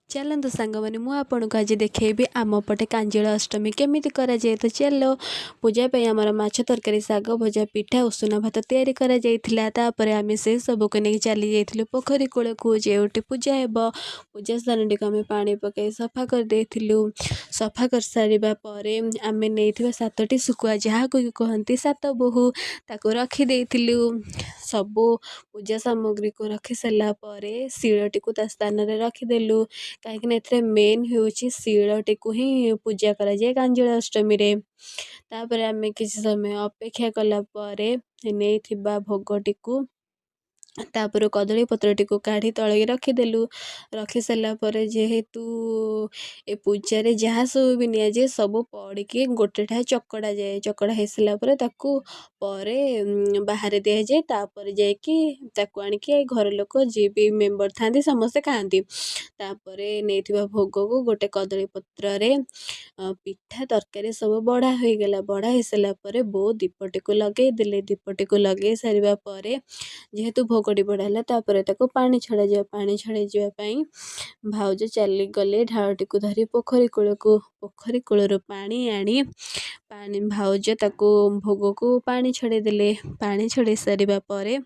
चलतु सांग मैंने मुझे आज देखी आम पटे कांजल अष्टमी केमी कराए। तो चल पूजा आमर माछ तरकारी शाग भजा पिठा उषुना भात तैयारी करापर आम से सब को नहीं चली जाइलु पोखरी कूल को जेउटी पूजा हे पूजा स्थान टी आम पा पकई सफा करदे सफा कर सारापर आम नहीं 7टी शुकुआ जहाँ को कहती 7 बोहू ताको रखीदे सबू पूजा सामग्री को रखी सारापर शिलटी को स्थान रखीदेलु कहीं मेन हूँ शिलटी को ही पूजा कराए कांजल अष्टमी रे। तापर आम किसी समय अपेक्षा कलापर नहीं भोगटी को तापर कदली पत्रटी को काढ़ी तले रखीदेलु रखी सारापर जेहेतु ए पूजा रे जहाँ सब भी नि जाए सब पड़ी गोटे ठाए चकड़ा जाए चकड़ा हो सारापर बाहर दि जाए तापर जाकि आनिकी घर लोक जी भी मेम्बर था समस्ते खाती तापर नहीं भोग को गोटे कदली पत्र रे पिठा तरकारी सब बड़ा हो गला बड़ा हो सारापर बो दीपटी को लगे देले दीपटी को लगे सारापर जेहेतु भोगटी बढ़ाला तापर ताको पानी छड़ा जाए पानी छड़ाई जावाई भाउज चली गले ढालटी को धरी पोखरी कूल पानी आनी पानी भाउज ताको भोग को पानी छड़े देले पानी छड़े सारापर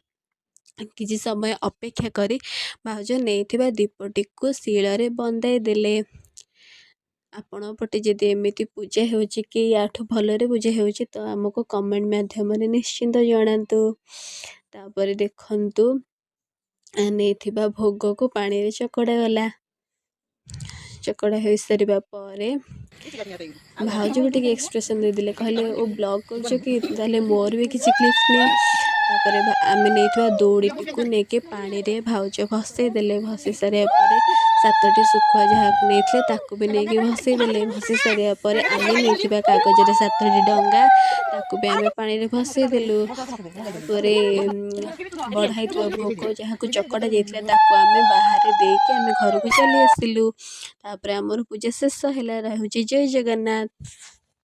किसी समय अपेक्षा करी भाउज नहीं दीपटी को शिल बंदाई देले। आपण पटे जदि एमती पूजा हो याठू भलरे पूजा हो तो आमको कमेंट माध्यम निश्चिंत जनातु। तापर देखंतु नहीं भोग को पानी रे चकड़ा गला चकड़ा हो सारापर भाउज भी टे एक्सप्रेशन देदेले कहले ओ ब्लॉग कर मोर भी किसी क्लिप्स नहीं तापर आम नहीं दौड़ी को लेके पानी रे भाउज भसई देले भसई सारापर 7टी शुखुआ जहाँ नहीं भी नहीं भसई देले भसई सारापर आम नहीं कागज 7टी डंगा ताकू भी आम पानी रे भसई देलु बढ़ाई भोग जहाँ को चकड़ा जाता आम बाहर देके आम घर को चली आसिलु तापर आमर पूजा शेष है। जय जगन्नाथ।